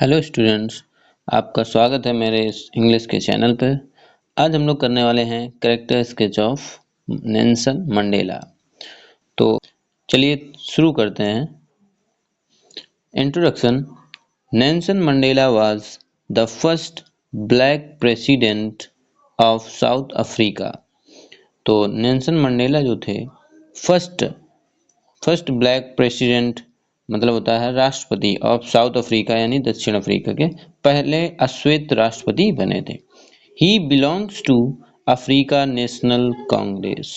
Hello students, आपका स्वागत है मेरे इस इंग्लिश के चैनल पर। आज हम लोग करने वाले हैं character sketch of Nelson Mandela. तो चलिए शुरू करते हैं। Introduction. Nelson Mandela was the first black president of south Africa. तो नेल्सन मंडेला जो थे फर्स्ट ब्लैक प्रेसिडेंट मतलब होता है राष्ट्रपति ऑफ साउथ अफ्रीका यानी दक्षिण अफ्रीका के पहले अश्वेत राष्ट्रपति बने थे। ही belongs to Africa National Congress.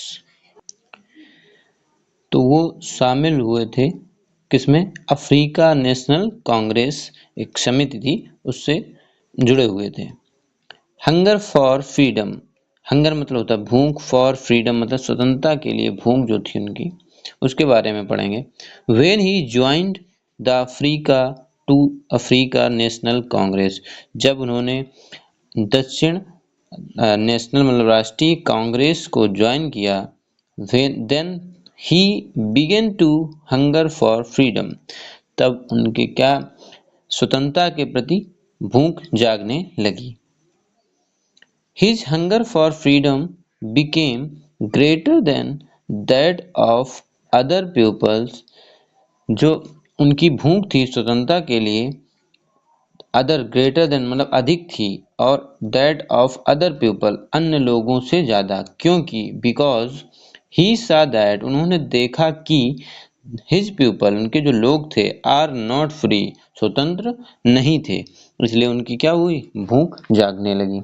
तो वो शामिल हुए थे किसमें? अफ्रीका नेशनल कांग्रेस एक समिति थी, उससे जुड़े हुए थे। हंगर फॉर फ्रीडम, हंगर मतलब होता है भूख, फॉर फ्रीडम मतलब स्वतंत्रता के लिए भूख जो थी उनकी, उसके बारे में पढ़ेंगे। When he joined the Africa National Congress, जब उन्होंने दक्षिण नेशनल मतलब राष्ट्रीय कांग्रेस को ज्वाइन किया। Then he began to hunger for freedom, तब उनके क्या स्वतंत्रता के प्रति भूख जागने लगी। His hunger for freedom became greater than that of other pupils, जो उनकी भूख थी स्वतंत्रता के लिए अदर ग्रेटर देन मतलब अधिक थी, और दैट ऑफ अदर पीपल अन्य लोगों से ज़्यादा, क्योंकि बिकॉज ही सा दैट उन्होंने देखा कि हिज पीपल उनके जो लोग थे आर नॉट फ्री स्वतंत्र नहीं थे, इसलिए उनकी क्या हुई भूख जागने लगी।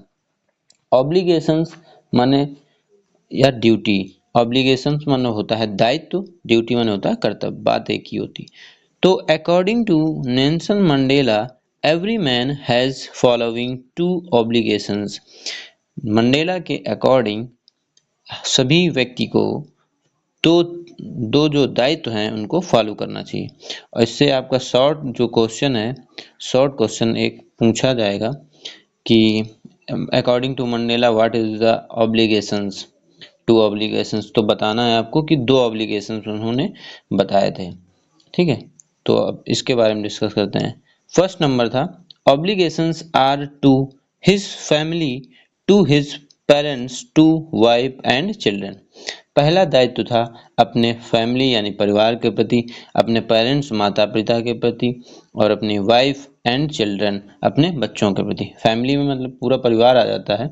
ऑब्लिगेशंस माने या ड्यूटी, ऑब्लिगेशंस माने होता है दायित्व, ड्यूटी माने होता है कर्तव्य, बात एक ही होती। तो according to Nelson Mandela every man has following two obligations, Mandela के अकॉर्डिंग सभी व्यक्ति को दो जो दायित्व हैं उनको फॉलो करना चाहिए। और इससे आपका शॉर्ट जो क्वेश्चन है, शॉर्ट क्वेश्चन एक पूछा जाएगा कि according to Mandela what is the obligations, two obligations, तो बताना है आपको कि दो ऑब्लिगेशंस उन्होंने बताए थे। ठीक है, तो अब इसके बारे में डिस्कस करते हैं। फर्स्ट नंबर था obligations are to his family, to his parents, to wife and children. पहला दायित्व था अपने फैमिली यानी परिवार के प्रति, अपने पेरेंट्स माता पिता के प्रति, और अपनी वाइफ एंड चिल्ड्रन अपने बच्चों के प्रति। फैमिली में मतलब पूरा परिवार आ जाता है,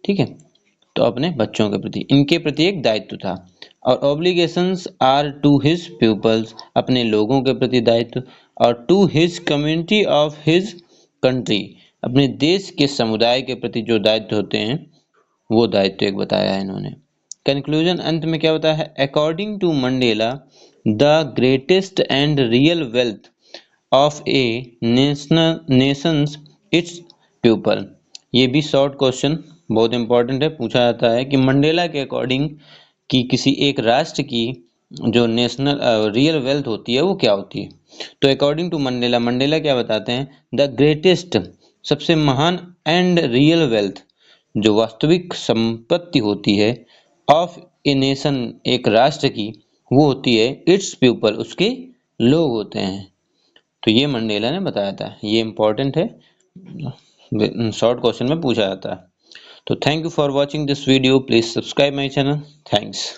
ठीक है, तो अपने बच्चों के प्रति इनके प्रति एक दायित्व था। और obligations are to his peoples, अपने लोगों के प्रति दायित्व, और to his community of his country, अपने देश के समुदाय के प्रति जो दायित्व होते हैं वो दायित्व एक बताया है इन्होंने। कंक्लूजन अंत में क्या होता है? According to Mandela the greatest and real wealth of a nations its people. ये भी शॉर्ट क्वेश्चन बहुत इंपॉर्टेंट है, पूछा जाता है कि मंडेला के अकॉर्डिंग कि किसी एक राष्ट्र की जो नेशनल रियल वेल्थ होती है वो क्या होती है। तो अकॉर्डिंग टू मंडेला, मंडेला क्या बताते हैं? द ग्रेटेस्ट सबसे महान एंड रियल वेल्थ जो वास्तविक संपत्ति होती है ऑफ ए नेशन एक राष्ट्र की, वो होती है इट्स पीपल उसके लोग होते हैं। तो ये मंडेला ने बताया था, ये इंपॉर्टेंट है, शॉर्ट क्वेश्चन में पूछा जाता है। तो thank you for watching this video, please subscribe my channel, thanks.